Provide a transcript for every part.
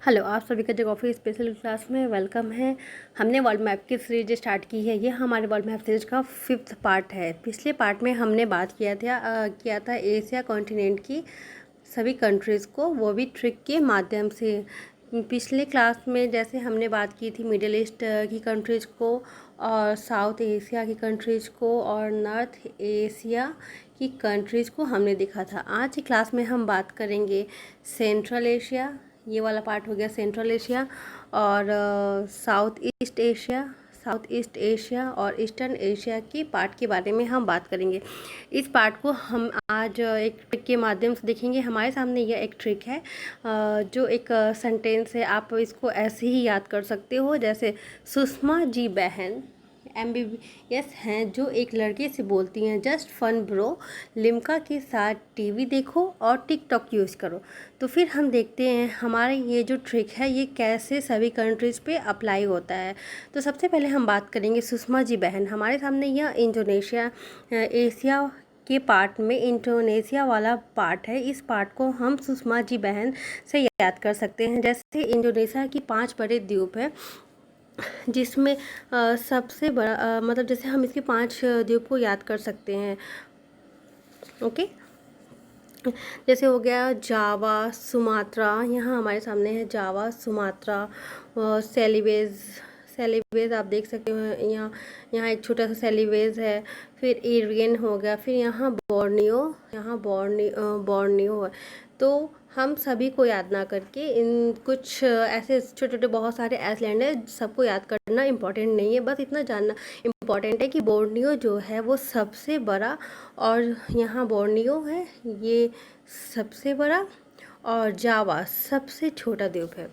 Hello, आप सभी का ज्योग्राफी स्पेशल क्लास में वेलकम है। हमने वर्ल्ड मैप की सीरीज स्टार्ट की है। ये हमारे वर्ल्ड मैप सीरीज का 5th पार्ट है। पिछले पार्ट में हमने बात किया था एशिया कॉन्टिनेंट की सभी कंट्रीज़ को, वो भी ट्रिक के माध्यम से। पिछले क्लास में जैसे हमने बात की थी मिडिल ईस्ट की कंट्रीज़ को और साउथ एशिया की कंट्रीज़ को और नॉर्थ एशिया की कंट्रीज़ को हमने देखा था। आज की क्लास में हम बात करेंगे सेंट्रल एशिया, ये वाला पार्ट हो गया सेंट्रल एशिया, और साउथ ईस्ट एशिया और ईस्टर्न एशिया की पार्ट के बारे में हम बात करेंगे। इस पार्ट को हम आज एक ट्रिक के माध्यम से देखेंगे। हमारे सामने यह एक ट्रिक है जो एक सेंटेंस है। आप इसको ऐसे ही याद कर सकते हो जैसे सुषमा जी बहन MBBS हैं जो एक लड़के से बोलती हैं जस्ट फन ब्रो, लिम्का के साथ टीवी देखो और टिकटॉक यूज़ करो। तो फिर हम देखते हैं हमारा ये जो ट्रिक है ये कैसे सभी कंट्रीज़ पे अप्लाई होता है। तो सबसे पहले हम बात करेंगे सुषमा जी बहन। हमारे सामने यह इंडोनेशिया एशिया के पार्ट में इंडोनेशिया वाला पार्ट है। इस पार्ट को हम सुषमा जी बहन से याद कर सकते हैं। जैसे इंडोनेशिया की 5 बड़े द्वीप है जिसमें सबसे बड़ा मतलब जैसे हम इसके 5 द्वीप को याद कर सकते हैं। ओके, जैसे हो गया जावा, सुमात्रा, यहाँ हमारे सामने है जावा, सुमात्रा, सेलिवेज आप देख सकते हो। यहाँ एक छोटा सा सेलिवेज है। फिर एरियन हो गया। फिर यहाँ बोर्नियो है। तो हम सभी को याद ना करके इन कुछ ऐसे छोटे छोटे बहुत सारे आइलैंड है, सबको याद करना इम्पोर्टेंट नहीं है। बस इतना जानना इम्पोर्टेंट है कि बोर्नियो जो है वो सबसे बड़ा, और यहाँ बोर्नियो है ये सबसे बड़ा, और जावा सबसे छोटा द्वीप है।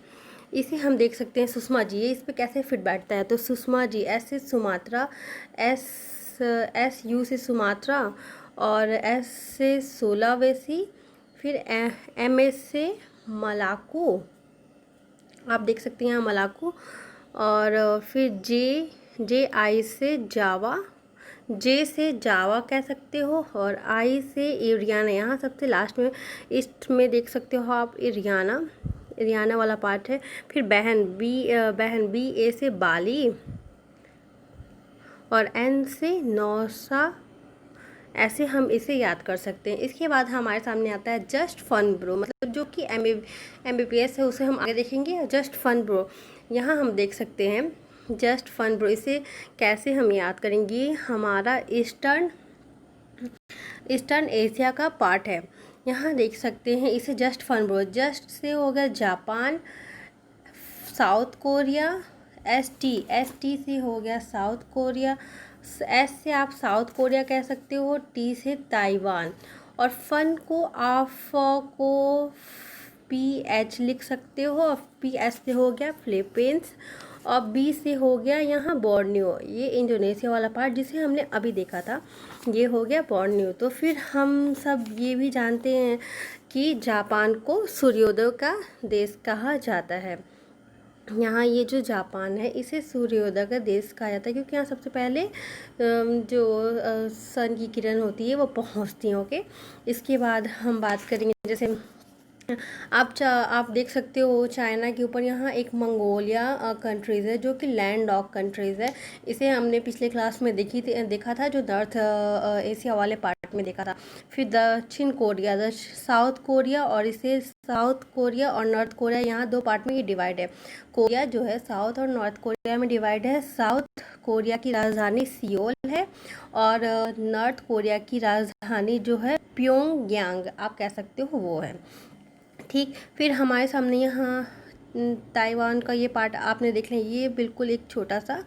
इसे हम देख सकते हैं सुषमा जी, ये इस पे कैसे फिट बैठता है। तो सुषमा जी, एस से सुमात्रा, एस यू से सुमात्रा, और एस से सोलावेसी, फिर एम एस से मलाकू, आप देख सकते हैं यहाँ मलाकू, और फिर जे आई से जावा, जे से जावा कह सकते हो, और आई से इरियाना। यहाँ सबसे लास्ट में ईस्ट में देख सकते हो आप इरियाना वाला पार्ट है। फिर बहन बी ए से बाली, और एन से नौसा। ऐसे हम इसे याद कर सकते हैं। इसके बाद हमारे सामने आता है जस्ट फन ब्रो, मतलब जो कि MBBS है उसे हम आगे देखेंगे। जस्ट फन ब्रो, यहाँ हम देख सकते हैं जस्ट फन ब्रो, इसे कैसे हम याद करेंगे। हमारा ईस्टर्न एशिया का पार्ट है। यहाँ देख सकते हैं इसे just fun bro. Just say हो गया Japan, south Korea, S T से हो गया साउथ कोरिया, एस से आप साउथ कोरिया कह सकते हो, टी से ताइवान, और फन को आप को PH लिख सकते हो, और PS से हो गया फिलीपींस, और बी से हो गया यहाँ बोर्नियो, ये इंडोनेशिया वाला पार्ट जिसे हमने अभी देखा था, ये हो गया बोर्नियो। तो फिर हम सब ये भी जानते हैं कि जापान को सूर्योदय का देश कहा जाता है। यहाँ ये जो जापान है इसे सूर्योदय का देश कहा जाता है क्योंकि यहाँ सबसे पहले जो सन की किरण होती है वो पहुँचती है। ओके, इसके बाद हम बात करेंगे जैसे आप देख सकते हो चाइना के ऊपर यहाँ एक मंगोलिया कंट्रीज़ है जो कि लैंड लॉक कंट्रीज़ है। इसे हमने पिछले क्लास में देखा था जो नॉर्थ एशिया वाले पार्ट में देखा था। फिर दक्षिण कोरिया, साउथ कोरिया, और इसे साउथ कोरिया और नॉर्थ कोरिया यहाँ 2 पार्ट में ये डिवाइड है। कोरिया जो है साउथ और नॉर्थ कोरिया में डिवाइड है। साउथ कोरिया की राजधानी सियोल है, और नॉर्थ कोरिया की राजधानी जो है प्योंगयांग आप कह सकते हो वो है। ठीक, फिर हमारे सामने यहाँ ताइवान का ये पार्ट आपने देख लिया, ये बिल्कुल एक छोटा सा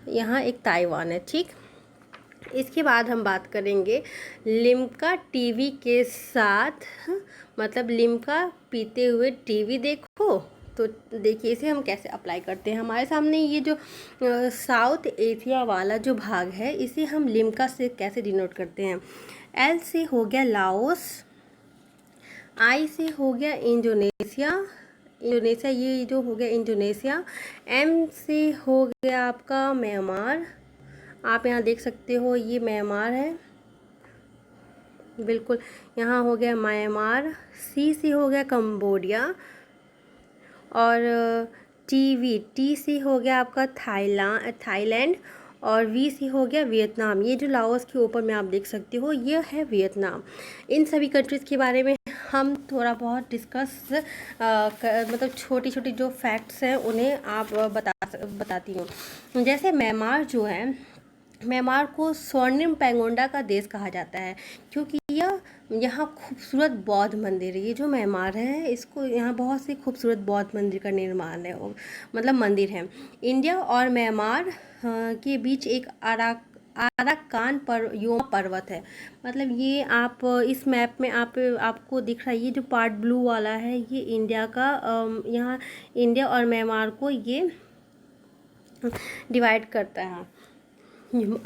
यहाँ एक ताइवान है। ठीक, इसके बाद हम बात करेंगे लिम्का टीवी के साथ, मतलब लिम्का पीते हुए टीवी देखो। तो देखिए इसे हम कैसे अप्लाई करते हैं। हमारे सामने ये जो साउथ एशिया वाला जो भाग है इसे हम लिम्का से कैसे डिनोट करते हैं। एल से हो गया लाओस, आई से हो गया इंडोनेशिया, ये जो हो गया इंडोनेशिया। एम से हो गया आपका म्यांमार, आप यहाँ देख सकते हो ये म्यांमार है, बिल्कुल यहाँ हो गया म्यांमार। सी से हो गया कंबोडिया, और टी से हो गया आपका थाईलैंड, और वी से हो गया वियतनाम। ये जो लाओस के ऊपर में आप देख सकते हो ये है वियतनाम। इन सभी कंट्रीज़ के बारे में हम थोड़ा बहुत डिस्कस मतलब छोटी छोटी जो फैक्ट्स हैं उन्हें आप बताती हूँ। जैसे म्यांमार जो है, म्यांमार को स्वर्णिम पेंगोंडा का देश कहा जाता है, क्योंकि यह यहाँ खूबसूरत बौद्ध मंदिर है। ये जो म्यांमार है इसको यहाँ बहुत से खूबसूरत बौद्ध मंदिर का निर्माण है, मतलब मंदिर है। इंडिया और म्यांमार के बीच एक आराकान योमा पर्वत है। मतलब ये आप इस मैप में आपको दिख रहा है, ये जो पार्ट ब्लू वाला है ये इंडिया का, यहाँ इंडिया और म्यांमार को ये डिवाइड करता है,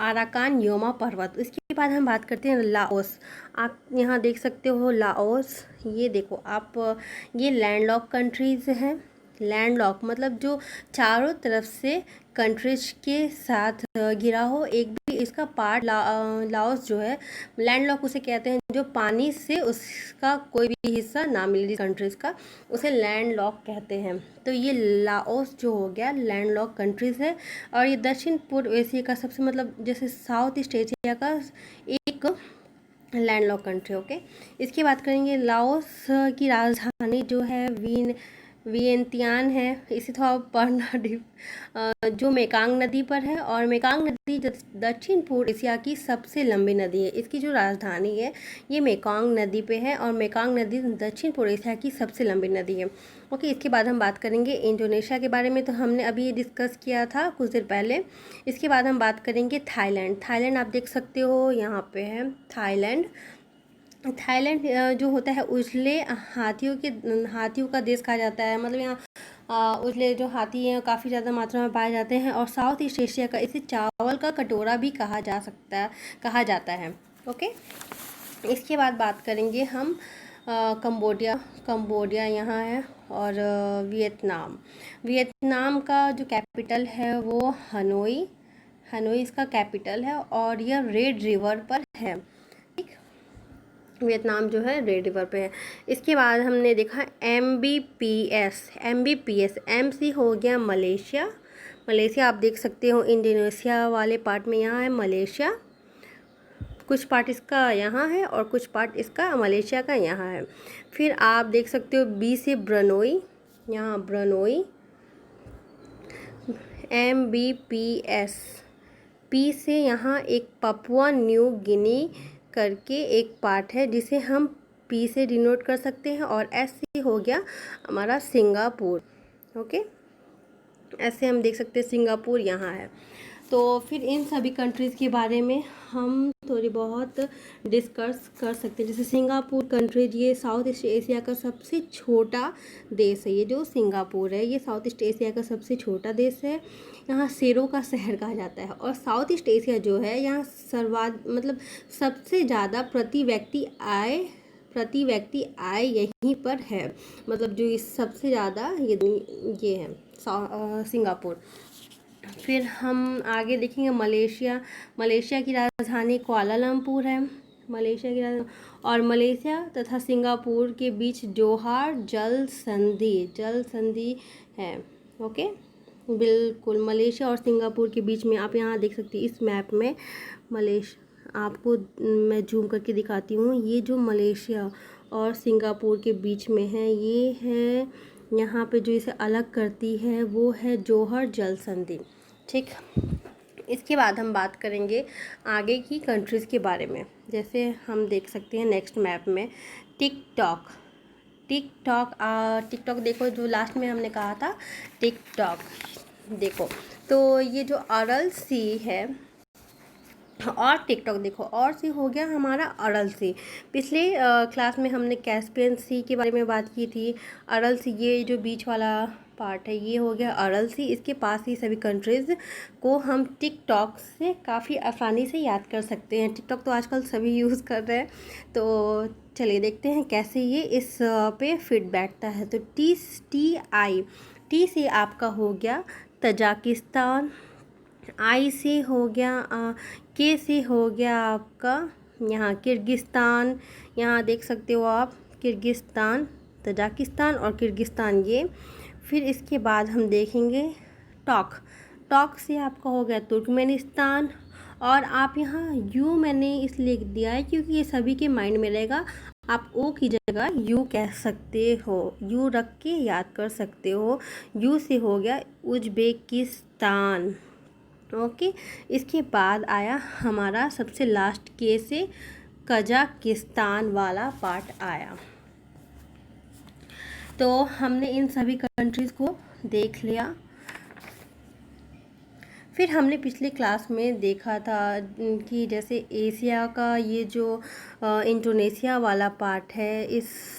आराकान योमा पर्वत। इसके बाद हम बात करते हैं लाओस। आप यहाँ देख सकते हो लाओस, ये देखो आप, ये लैंडलॉक कंट्रीज़ हैं। लैंडलॉक मतलब जो चारों तरफ से कंट्रीज के साथ घिरा हो, एक भी इसका पार्ट लाओस जो है लैंडलॉक उसे कहते हैं, जो पानी से उसका कोई भी हिस्सा ना मिले कंट्रीज़ का, उसे लैंडलॉक कहते हैं। तो ये लाओस जो हो गया लैंडलॉक कंट्रीज़ है, और ये दक्षिण पूर्व एशिया का सबसे, मतलब जैसे साउथ ईस्ट एशिया का एक लैंडलॉक कंट्री। ओके, इसकी बात करेंगे। लाओस की राजधानी जो है वियंतियान है। इसे थोड़ा पढ़ना जो मेकांग नदी पर है, और मेकांग नदी दक्षिण पूर्व एशिया की सबसे लंबी नदी है। इसकी जो राजधानी है ये मेकांग नदी पे है, और मेकांग नदी दक्षिण पूर्व एशिया की सबसे लंबी नदी है। ओके, इसके बाद हम बात करेंगे इंडोनेशिया के बारे में, तो हमने अभी ये डिस्कस किया था कुछ देर पहले। इसके बाद हम बात करेंगे थाईलैंड। थाईलैंड आप देख सकते हो यहाँ पे है थाईलैंड। थाईलैंड जो होता है उजले हाथियों का देश कहा जाता है। मतलब यहाँ उजले जो हाथी हैं काफ़ी ज़्यादा मात्रा में पाए जाते हैं, और साउथ ईस्ट एशिया का इसे चावल का कटोरा भी कहा जाता है। ओके, इसके बाद बात करेंगे हम कंबोडिया यहाँ है, और वियतनाम का जो कैपिटल है वो हनोई इसका कैपिटल है, और यह रेड रिवर पर है। ठीक, वियतनाम जो है रेड रिवर पे है। इसके बाद हमने देखा MBPS। एम सी हो गया मलेशिया आप देख सकते हो इंडोनेशिया वाले पार्ट में यहाँ है मलेशिया, कुछ पार्ट इसका यहाँ है और कुछ पार्ट इसका मलेशिया का यहाँ है। फिर आप देख सकते हो बी से ब्रनोई, यहाँ ब्रनोई MBPS। पी से यहाँ एक पपुआ न्यू गिनी करके एक पार्ट है जिसे हम पी से डिनोट कर सकते हैं, और एस से हो गया हमारा सिंगापुर। ओके, ऐसे हम देख सकते हैं सिंगापुर यहाँ है। तो फिर इन सभी कंट्रीज़ के बारे में हम थोड़ी बहुत डिस्कस कर सकते हैं। जैसे सिंगापुर कंट्री, ये साउथ ईस्ट एशिया का सबसे छोटा देश है। ये जो सिंगापुर है ये साउथ ईस्ट एशिया का सबसे छोटा देश है। यहाँ शेरों का शहर कहा जाता है, और साउथ ईस्ट एशिया जो है यहाँ मतलब सबसे ज़्यादा प्रति व्यक्ति आय यहीं पर है। मतलब जो इस सबसे ज़्यादा ये है सिंगापुर। फिर हम आगे देखेंगे मलेशिया की राजधानी कुआलालंपुर है। और मलेशिया तथा सिंगापुर के बीच जोहार जल संधि है। ओके, बिल्कुल मलेशिया और सिंगापुर के बीच में आप यहाँ देख सकते हैं इस मैप में आपको मैं जूम करके दिखाती हूँ। ये जो मलेशिया और सिंगापुर के बीच में है ये है, यहाँ पे जो इसे अलग करती है वो है जोहर जल संधि। ठीक, इसके बाद हम बात करेंगे आगे की कंट्रीज़ के बारे में। जैसे हम देख सकते हैं नेक्स्ट मैप में टिकटॉक देखो, जो लास्ट में हमने कहा था टिकटॉक देखो, तो ये जो अरल सी है और टिकटॉक देखो, और सी हो गया हमारा अरल सी। पिछले क्लास में हमने कैस्पियन सी के बारे में बात की थी। अरल सी ये जो बीच वाला पार्ट है ये हो गया अरल सी। इसके पास ही सभी कंट्रीज़ को हम टिकटॉक से काफ़ी आसानी से याद कर सकते हैं। टिकटॉक तो आजकल सभी यूज़ कर रहे हैं, तो चलिए देखते हैं कैसे ये इस पे फिट बैठता है। तो टी से आपका हो गया तजाकिस्तान, आई से हो गया के से हो गया आपका यहाँ किर्गिस्तान। यहाँ देख सकते हो आप किर्गिस्तान, तजाकिस्तान और किर्गिस्तान ये। फिर इसके बाद हम देखेंगे टॉक। टॉक से आपका हो गया तुर्कमेनिस्तान। और आप यहाँ यू मैंने इसलिए दिया है क्योंकि ये सभी के माइंड में रहेगा। आप ओ की जगह यू कह सकते हो, यू रख के याद कर सकते हो। यू से हो गया उज्बेकिस्तान। ओके, इसके बाद आया हमारा सबसे लास्ट के से कजाकिस्तान वाला पार्ट आया। तो हमने इन सभी कंट्रीज़ को देख लिया। फिर हमने पिछले क्लास में देखा था कि जैसे एशिया का ये जो इंडोनेशिया वाला पार्ट है,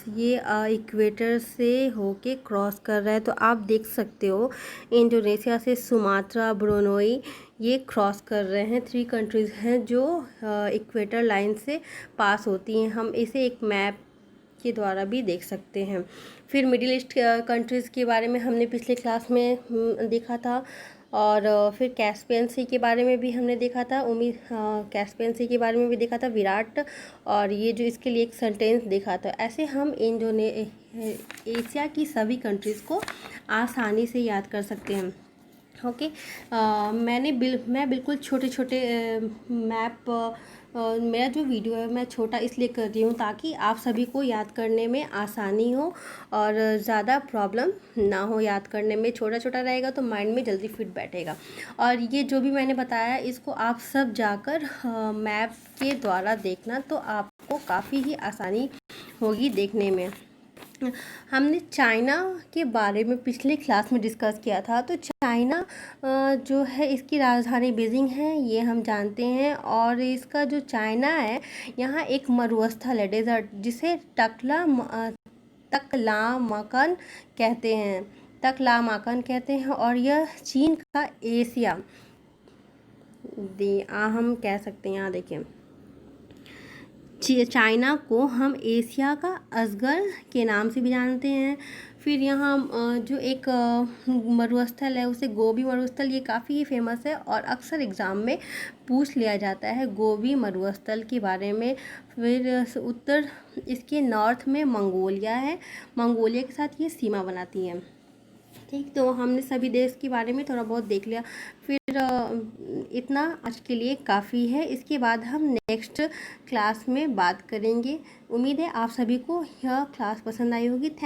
ये इक्वेटर से होके क्रॉस कर रहा है। तो आप देख सकते हो इंडोनेशिया से सुमात्रा, ब्रुनई ये क्रॉस कर रहे हैं। 3 कंट्रीज़ हैं जो इक्वेटर लाइन से पास होती हैं। हम इसे एक मैप के द्वारा भी देख सकते हैं। फिर मिडिल ईस्ट कंट्रीज़ के बारे में हमने पिछले क्लास में देखा था। और फिर कैस्पियन सी के बारे में भी हमने देखा था। कैस्पियन सी के बारे में भी देखा था, विराट। और ये जो इसके लिए एक सेंटेंस देखा था। ऐसे हम एशिया की सभी कंट्रीज़ को आसानी से याद कर सकते हैं। ओके, मैं बिल्कुल छोटे छोटे मैप मेरा जो वीडियो है मैं छोटा इसलिए कर रही हूँ ताकि आप सभी को याद करने में आसानी हो और ज़्यादा प्रॉब्लम ना हो याद करने में। छोटा छोटा रहेगा तो माइंड में जल्दी फिट बैठेगा। और ये जो भी मैंने बताया इसको आप सब जाकर मैप के द्वारा देखना, तो आपको काफ़ी ही आसानी होगी देखने में। हमने चाइना के बारे में पिछले क्लास में डिस्कस किया था। तो चाइना जो है इसकी राजधानी बीजिंग है, ये हम जानते हैं। और इसका जो चाइना है यहाँ एक मरुस्थल है, डेजर्ट, जिसे तकलामाकन कहते हैं, तकलामाकन कहते हैं। और यह चीन का एशिया हम कह सकते हैं। यहाँ देखें, चाइना को हम एशिया का असगर के नाम से भी जानते हैं। फिर यहाँ जो एक मरुस्थल है उसे गोबी मरुस्थल, ये काफ़ी ही फेमस है और अक्सर एग्ज़ाम में पूछ लिया जाता है गोबी मरुस्थल के बारे में। फिर उत्तर इसके नॉर्थ में मंगोलिया है, मंगोलिया के साथ ये सीमा बनाती है। ठीक, तो हमने सभी देश के बारे में थोड़ा बहुत देख लिया। फिर इतना आज के लिए काफ़ी है। इसके बाद हम नेक्स्ट क्लास में बात करेंगे। उम्मीद है आप सभी को यह क्लास पसंद आई होगी। थैंक